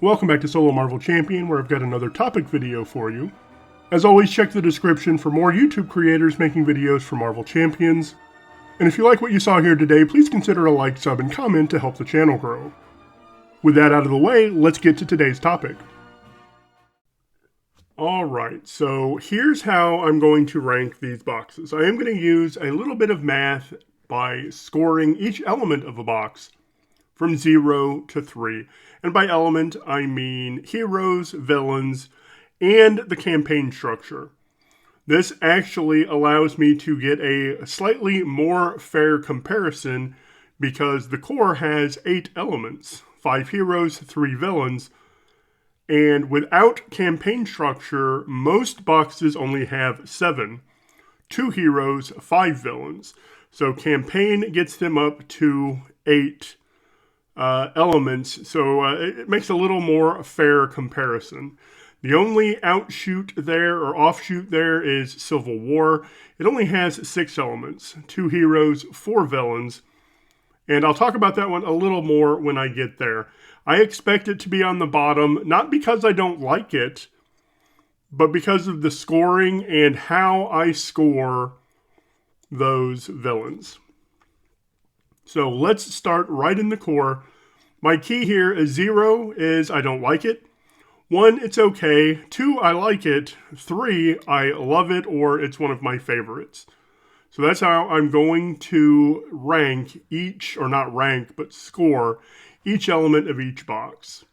Welcome back to Solo Marvel Champion, where I've got another topic video for you. As always, check the description for more YouTube creators making videos for Marvel Champions. And if you like what you saw here today, please consider a like, sub, and comment to help the channel grow. With that out of the way, let's get to today's topic. Alright, so here's how I'm going to rank these boxes. I am going to use a little bit of math by scoring each element of a box from 0 to 3. And by element, I mean heroes, villains, and the campaign structure. This actually allows me to get a slightly more fair comparison because the core has 8 elements, 5 heroes, 3 villains, and without campaign structure, most boxes only have 7, 2 heroes, 5 villains. So campaign gets them up to 8 elements, so it makes a little more fair comparison. The only outshoot there, or offshoot there, is Civil War. It only has 6 elements, 2 heroes, 4 villains, and I'll talk about that one a little more when I get there. I expect it to be on the bottom, not because I don't like it, but because of the scoring and how I score those villains. So let's start right in the core. My key here is 0 is I don't like it. 1, it's okay. 2, I like it. 3, I love it, or it's one of my favorites. So that's how I'm going to rank each, or not rank, but score each element of each box.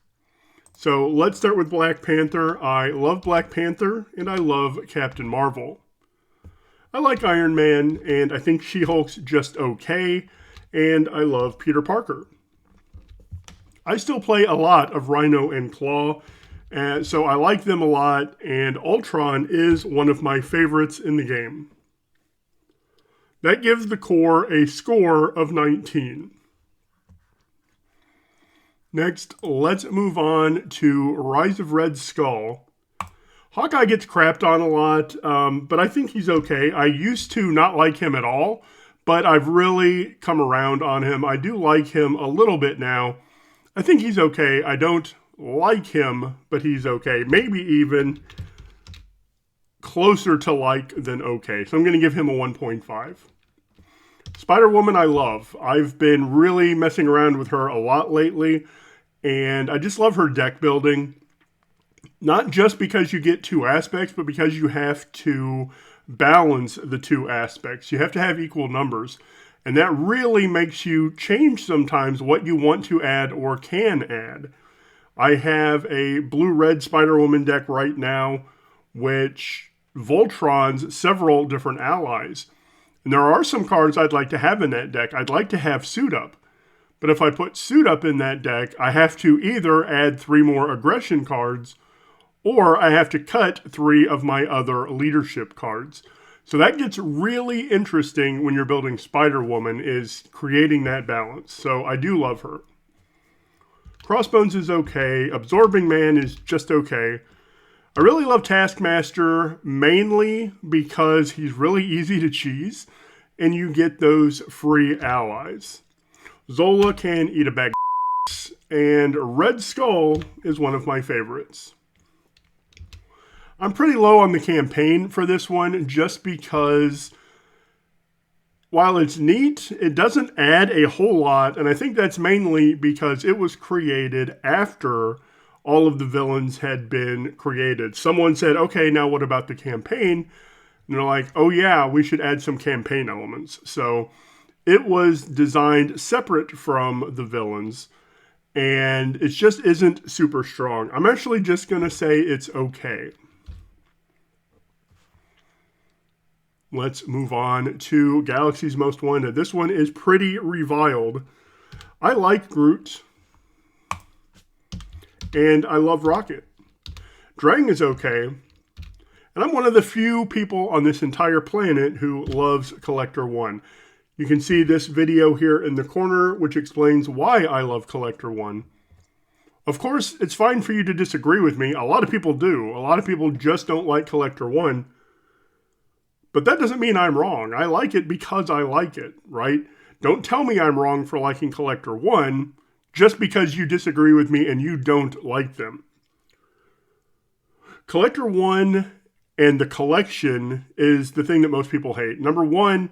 So let's start with Black Panther. I love Black Panther, and I love Captain Marvel. I like Iron Man, and I think She-Hulk's just okay, and I love Peter Parker. I still play a lot of Rhino and Claw, so I like them a lot, and Ultron is one of my favorites in the game. That gives the core a score of 19. Next, let's move on to Rise of Red Skull. Hawkeye gets crapped on a lot, but I think he's okay. I used to not like him at all, but I've really come around on him. I do like him a little bit now. I think he's okay. I don't like him, but he's okay. Maybe even closer to like than okay. So I'm going to give him a 1.5. Spider-Woman I love. I've been really messing around with her a lot lately, and I just love her deck building. Not just because you get 2 aspects, but because you have to balance the 2 aspects. You have to have equal numbers. And that really makes you change sometimes what you want to add or can add. I have a blue-red Spider-Woman deck right now, which Voltron's several different allies. And there are some cards I'd like to have in that deck. I'd like to have Suit Up. But if I put Suit Up in that deck, I have to either add 3 more aggression cards, or I have to cut 3 of my other leadership cards. So that gets really interesting when you're building Spider-Woman, is creating that balance. So I do love her. Crossbones is okay. Absorbing Man is just okay. I really love Taskmaster, mainly because he's really easy to cheese, and you get those free allies. Zola can eat a bag of and Red Skull is one of my favorites. I'm pretty low on the campaign for this one just because while it's neat, it doesn't add a whole lot, and I think that's mainly because it was created after all of the villains had been created. Someone said, okay, now what about the campaign? And they're like, oh yeah, we should add some campaign elements. So it was designed separate from the villains, and it just isn't super strong. I'm actually just going to say it's okay. Let's move on to Galaxy's Most Wanted. This one is pretty reviled. I like Groot, and I love Rocket. Drang is okay, and I'm one of the few people on this entire planet who loves Collector 1. You can see this video here in the corner, which explains why I love Collector 1. Of course, it's fine for you to disagree with me. A lot of people do. A lot of people just don't like Collector 1. But that doesn't mean I'm wrong. I like it because I like it, right? Don't tell me I'm wrong for liking Collector 1. just because you disagree with me and you don't like them. Collector 1 and the collection is the thing that most people hate. Number 1,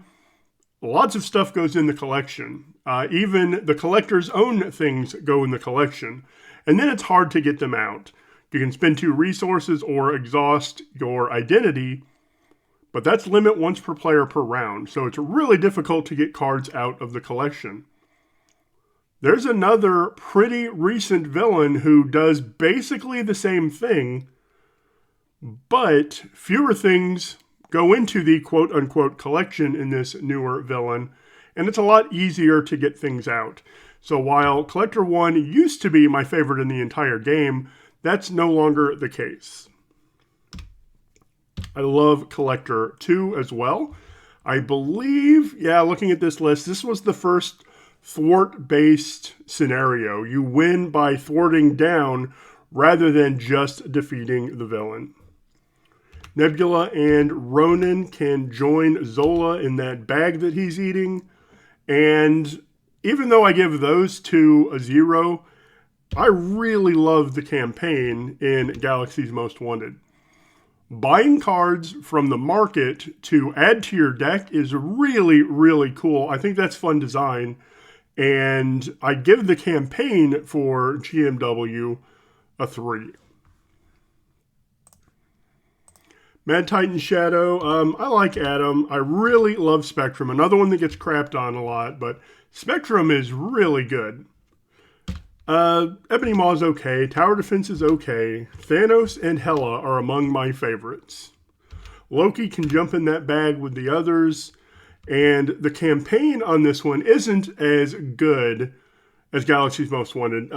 lots of stuff goes in the collection. Even the collector's own things go in the collection. And then it's hard to get them out. You can spend 2 resources or exhaust your identity, but that's limit once per player per round. So it's really difficult to get cards out of the collection. There's another pretty recent villain who does basically the same thing, but fewer things go into the quote-unquote collection in this newer villain, and it's a lot easier to get things out. So while Collector 1 used to be my favorite in the entire game, that's no longer the case. I love Collector 2 as well. I believe, looking at this list, this was the first thwart-based scenario. You win by thwarting down rather than just defeating the villain. Nebula and Ronan can join Zola in that bag that he's eating. And even though I give those 2 a 0, I really love the campaign in Galaxy's Most Wanted. Buying cards from the market to add to your deck is really, really cool. I think that's fun design. And I give the campaign for GMW a 3. Mad Titan Shadow, I like Adam. I really love Spectrum. Another one that gets crapped on a lot, but Spectrum is really good. Ebony Maw's okay. Tower Defense is okay. Thanos and Hela are among my favorites. Loki can jump in that bag with the others. And the campaign on this one isn't as good as Galaxy's Most Wanted.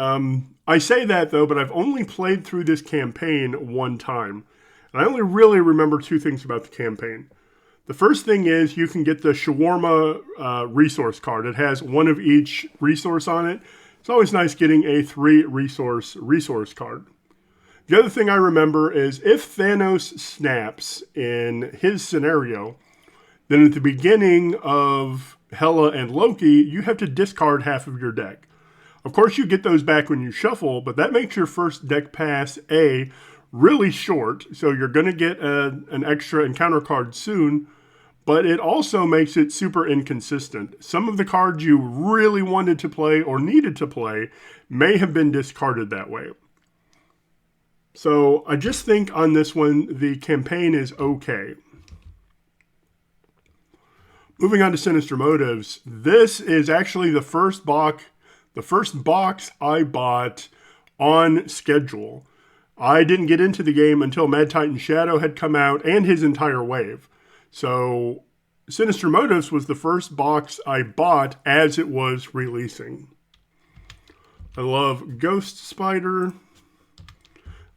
I say that, though, but I've only played through this campaign 1 time. And I only really remember 2 things about the campaign. The first thing is you can get the Shawarma resource card. It has 1 of each resource on it. It's always nice getting a 3 resource card. The other thing I remember is if Thanos snaps in his scenario, then at the beginning of Hela and Loki, you have to discard half of your deck. Of course, you get those back when you shuffle, but that makes your first deck pass really short, so you're going to get an extra encounter card soon, but it also makes it super inconsistent. Some of the cards you really wanted to play or needed to play may have been discarded that way. So I just think on this one, the campaign is okay. Moving on to Sinister Motives, this is actually the first box I bought on schedule. I didn't get into the game until Mad Titan Shadow had come out and his entire wave. So Sinister Motives was the first box I bought as it was releasing. I love Ghost Spider.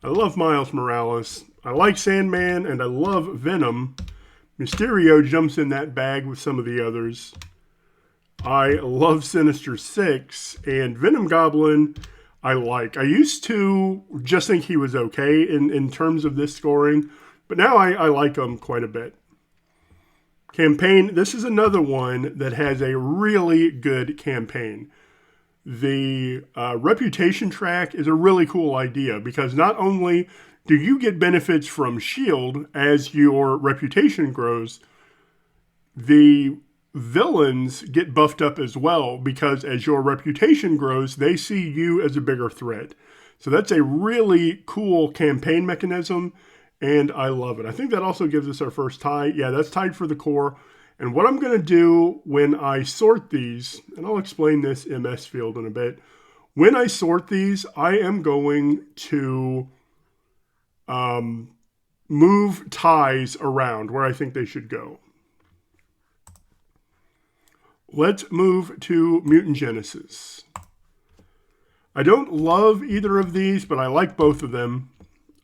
I love Miles Morales. I like Sandman and I love Venom. Mysterio jumps in that bag with some of the others. I love Sinister Six and Venom Goblin. I used to just think he was okay in terms of this scoring, but now I like him quite a bit. Campaign, this is another one that has a really good campaign. The reputation track is a really cool idea because not only do you get benefits from S.H.I.E.L.D. as your reputation grows, the villains get buffed up as well because as your reputation grows, they see you as a bigger threat. So that's a really cool campaign mechanism, and I love it. I think that also gives us our first tie. Yeah, that's tied for the core. And what I'm going to do when I sort these, and I'll explain this MS field in a bit. When I sort these, I am going to move ties around where I think they should go. Let's move to Mutant Genesis. I don't love either of these, but I like both of them.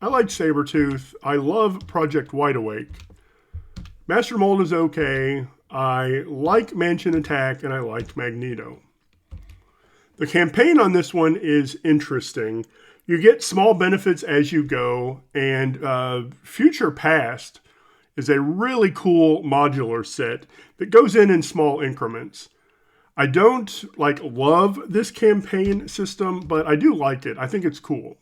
I like Sabretooth. I love Project Wide Awake. Master Mold is okay. I like Mansion Attack, and I like Magneto. The campaign on this one is interesting. You get small benefits as you go, and Future Past is a really cool modular set that goes in small increments. I don't love this campaign system, but I do like it. I think it's cool.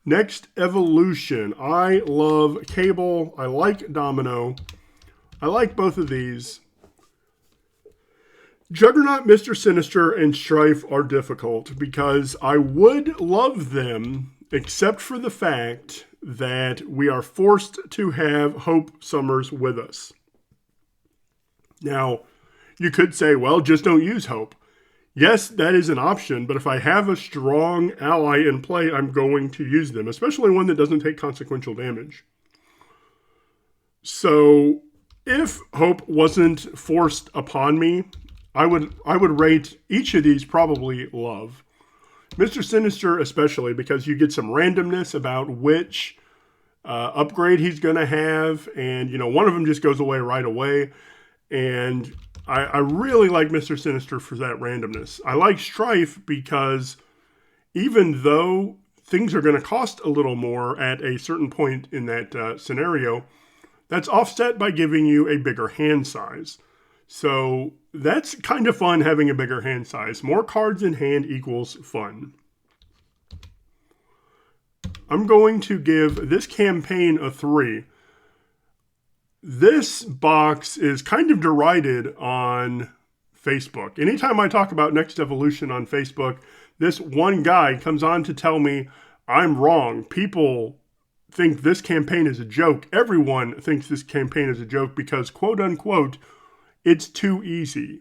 Next evolution. I love Cable. I like Domino. I like both of these. Juggernaut, Mr. Sinister, and Strife are difficult because I would love them except for the fact that we are forced to have Hope Summers with us. Now, you could say, well, just don't use Hope. Yes, that is an option, but if I have a strong ally in play, I'm going to use them, especially one that doesn't take consequential damage. So, if Hope wasn't forced upon me, I would rate each of these probably love. Mr. Sinister especially, because you get some randomness about which upgrade he's going to have, and one of them just goes away right away, and I really like Mr. Sinister for that randomness. I like Strife because even though things are going to cost a little more at a certain point in that scenario, that's offset by giving you a bigger hand size. So that's kind of fun having a bigger hand size. More cards in hand equals fun. I'm going to give this campaign a 3. This box is kind of derided on Facebook. Anytime I talk about Next Evolution on Facebook, this one guy comes on to tell me I'm wrong. People think this campaign is a joke. Everyone thinks this campaign is a joke because, quote unquote, it's too easy.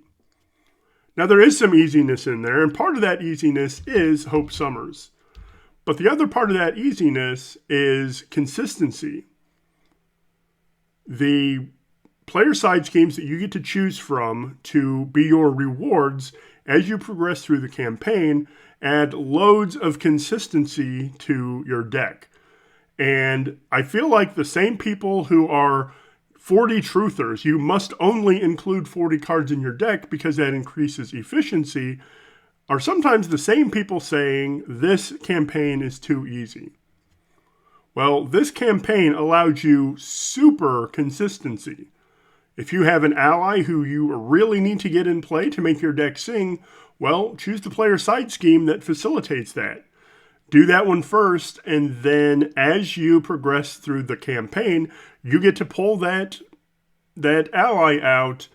Now, there is some easiness in there, and part of that easiness is Hope Summers. But the other part of that easiness is consistency. The player side schemes that you get to choose from to be your rewards as you progress through the campaign add loads of consistency to your deck. And I feel like the same people who are 40 truthers, you must only include 40 cards in your deck because that increases efficiency, are sometimes the same people saying this campaign is too easy. Well, this campaign allows you super consistency. If you have an ally who you really need to get in play to make your deck sing, well, choose the player side scheme that facilitates that. Do that one first, and then as you progress through the campaign, you get to pull that ally out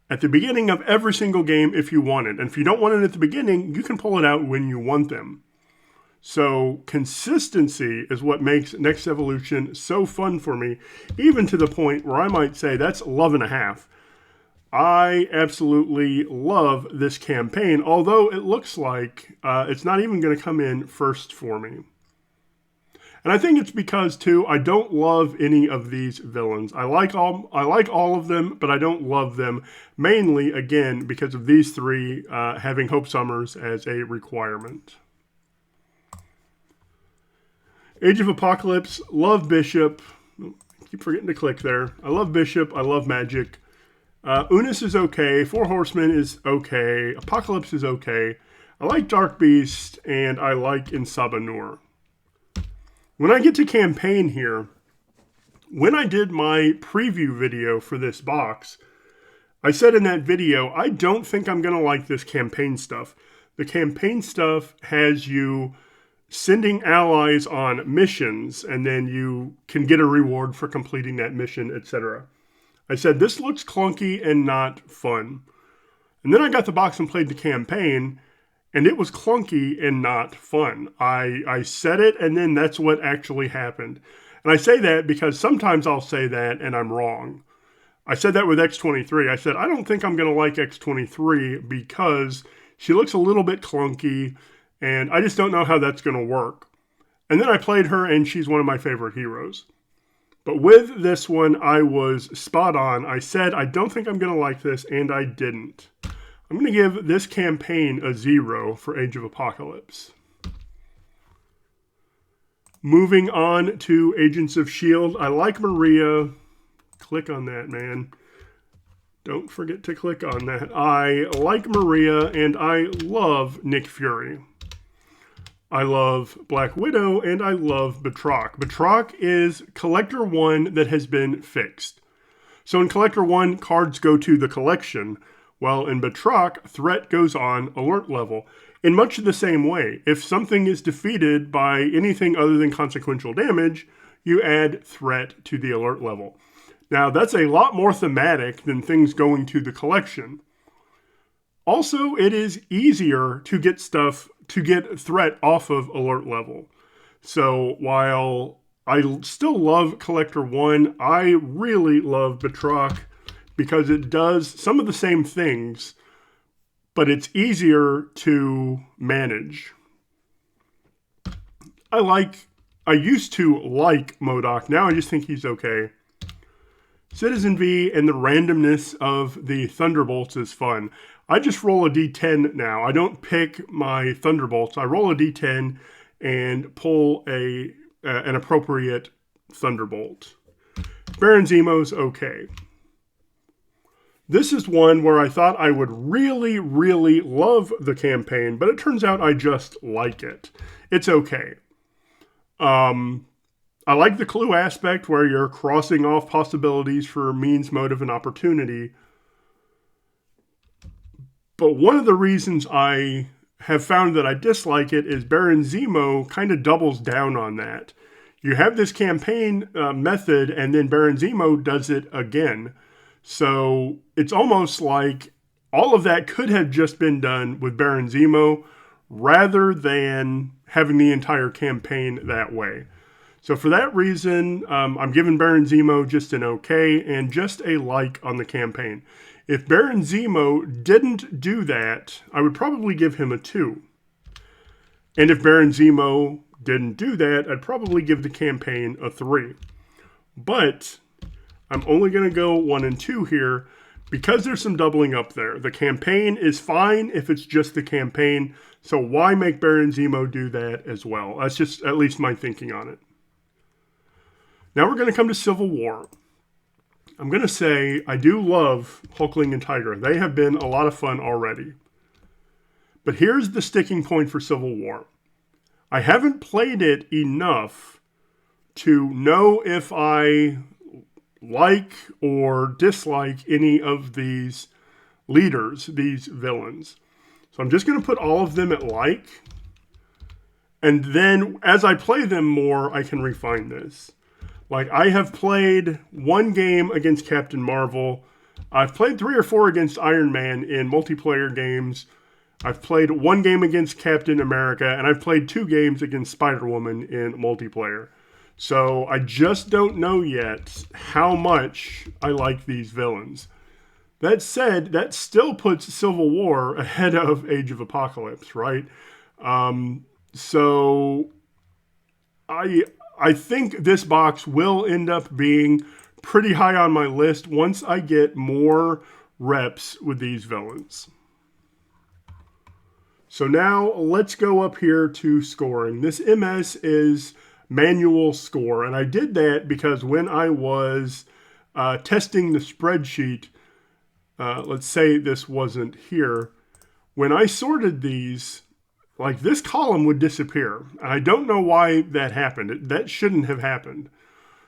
at the beginning of every single game if you want it. And if you don't want it at the beginning, you can pull it out when you want them. So consistency is what makes Next Evolution so fun for me, even to the point where I might say that's love and a half. I absolutely love this campaign, although it looks like it's not even going to come in first for me. And I think it's because, too, I don't love any of these villains. I like all of them, but I don't love them, mainly, again, because of these three having Hope Summers as a requirement. Age of Apocalypse, love Bishop. I keep forgetting to click there. I love Bishop. I love Magic. Unis is okay. Four Horsemen is okay. Apocalypse is okay. I like Dark Beast, and I like Insabanur. When I get to campaign here, when I did my preview video for this box, I said in that video, I don't think I'm going to like this campaign stuff. The campaign stuff has you sending allies on missions, and then you can get a reward for completing that mission, etc. I said, this looks clunky and not fun. And then I got the box and played the campaign, and it was clunky and not fun. I said it, and then that's what actually happened. And I say that because sometimes I'll say that, and I'm wrong. I said that with X-23. I said, I don't think I'm going to like X-23 because she looks a little bit clunky, and I just don't know how that's going to work. And then I played her, and she's one of my favorite heroes. But with this one, I was spot on. I said, I don't think I'm going to like this, and I didn't. I'm going to give this campaign a 0 for Age of Apocalypse. Moving on to Agents of S.H.I.E.L.D. I like Maria. Click on that, man. Don't forget to click on that. I like Maria, and I love Nick Fury. I love Black Widow, and I love Batroc. Batroc is Collector 1 that has been fixed. So in Collector 1, cards go to the collection, while in Batroc, threat goes on alert level. In much the same way, if something is defeated by anything other than consequential damage, you add threat to the alert level. Now, that's a lot more thematic than things going to the collection. Also, it is easier to get threat off of alert level. So while I still love Collector 1, I really love Batroc because it does some of the same things, but it's easier to manage. I used to like MODOK, now I just think he's okay. Citizen V and the randomness of the Thunderbolts is fun. I just roll a d10 now. I don't pick my Thunderbolts. I roll a d10 and pull an appropriate Thunderbolt. Baron Zemo's okay. This is one where I thought I would really, really love the campaign, but it turns out I just like it. It's okay. I like the clue aspect where you're crossing off possibilities for means, motive, and opportunity. But one of the reasons I have found that I dislike it is Baron Zemo kind of doubles down on that. You have this campaign method, and then Baron Zemo does it again. So it's almost like all of that could have just been done with Baron Zemo rather than having the entire campaign that way. So for that reason, I'm giving Baron Zemo just an okay and just a like on the campaign. If Baron Zemo didn't do that, I would probably give him a 2. And if Baron Zemo didn't do that, I'd probably give the campaign a 3. But I'm only going to go 1 and 2 here because there's some doubling up there. The campaign is fine if it's just the campaign, so why make Baron Zemo do that as well? That's just at least my thinking on it. Now we're going to come to Civil War. I'm going to say I do love Hulkling and Tiger. They have been a lot of fun already. But here's the sticking point for Civil War. I haven't played it enough to know if I like or dislike any of these leaders, these villains. So I'm just going to put all of them at like. And then as I play them more, I can refine this. Like, I have played 1 game against Captain Marvel. I've played 3 or 4 against Iron Man in multiplayer games. I've played 1 game against Captain America, and I've played 2 games against Spider-Woman in multiplayer. So I just don't know yet how much I like these villains. That said, that still puts Civil War ahead of Age of Apocalypse, right? So I think this box will end up being pretty high on my list once I get more reps with these villains. So now let's go up here to scoring. This MS is manual score, and I did that because when I was testing the spreadsheet, let's say this wasn't here, when I sorted these, like, this column would disappear. I don't know why that happened. That shouldn't have happened.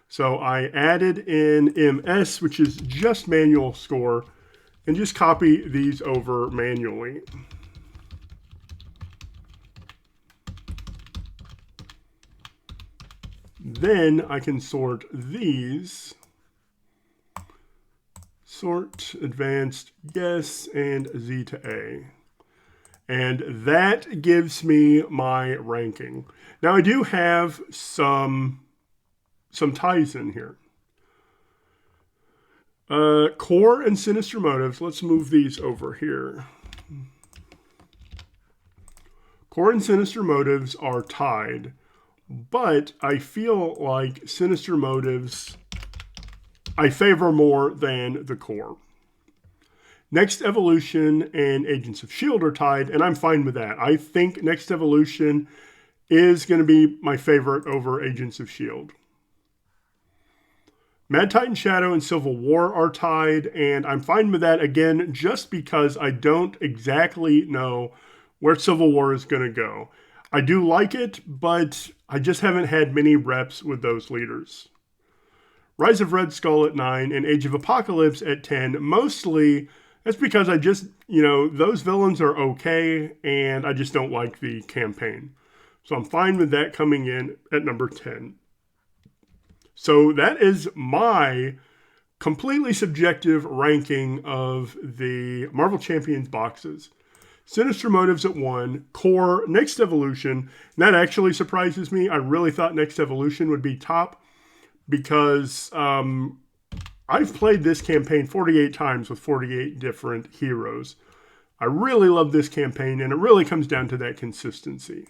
So I added in MS, which is just manual score, and just copy these over manually. Then I can sort these. Sort, advanced, yes, and Z to A. And that gives me my ranking. Now I do have some ties in here. Core and Sinister Motives. Let's move these over here. Core and Sinister Motives are tied, but I feel like Sinister Motives I favor more than the Core. Next Evolution and Agents of S.H.I.E.L.D. are tied, and I'm fine with that. I think Next Evolution is going to be my favorite over Agents of S.H.I.E.L.D. Mad Titan Shadow and Civil War are tied, and I'm fine with that, again, just because I don't exactly know where Civil War is going to go. I do like it, but I just haven't had many reps with those leaders. Rise of Red Skull at 9, and Age of Apocalypse at 10. Mostly, that's because I just, those villains are okay, and I just don't like the campaign. So I'm fine with that coming in at number 10. So that is my completely subjective ranking of the Marvel Champions boxes. Sinister Motives at 1, Core, Next Evolution. And that actually surprises me. I really thought Next Evolution would be top because I've played this campaign 48 times with 48 different heroes. I really love this campaign, and it really comes down to that consistency.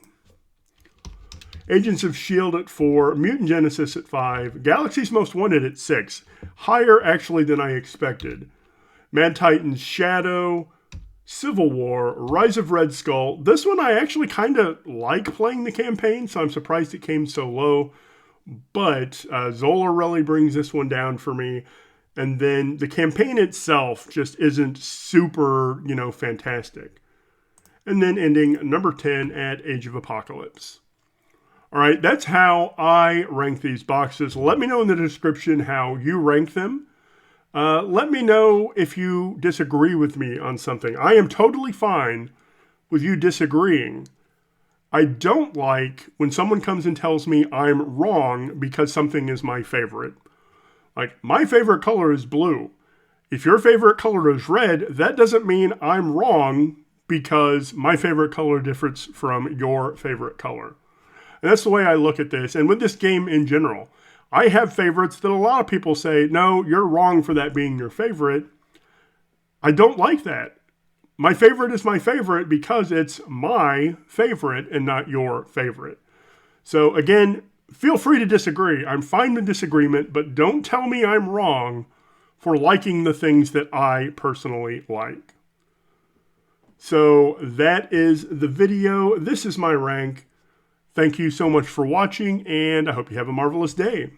Agents of S.H.I.E.L.D. at 4, Mutant Genesis at 5, Galaxy's Most Wanted at 6, higher actually than I expected. Mad Titans Shadow, Civil War, Rise of Red Skull. This one I actually kind of like playing the campaign, so I'm surprised it came so low. But Zola really brings this one down for me. And then the campaign itself just isn't super, fantastic. And then ending number 10 at Age of Apocalypse. All right, that's how I rank these boxes. Let me know in the description how you rank them. Let me know if you disagree with me on something. I am totally fine with you disagreeing. I don't like when someone comes and tells me I'm wrong because something is my favorite. Like, my favorite color is blue. If your favorite color is red, that doesn't mean I'm wrong because my favorite color differs from your favorite color. And that's the way I look at this. And with this game in general, I have favorites that a lot of people say, no, you're wrong for that being your favorite. I don't like that. My favorite is my favorite because it's my favorite and not your favorite. So again, feel free to disagree. I'm fine with disagreement, but don't tell me I'm wrong for liking the things that I personally like. So that is the video. This is my rank. Thank you so much for watching, and I hope you have a marvelous day.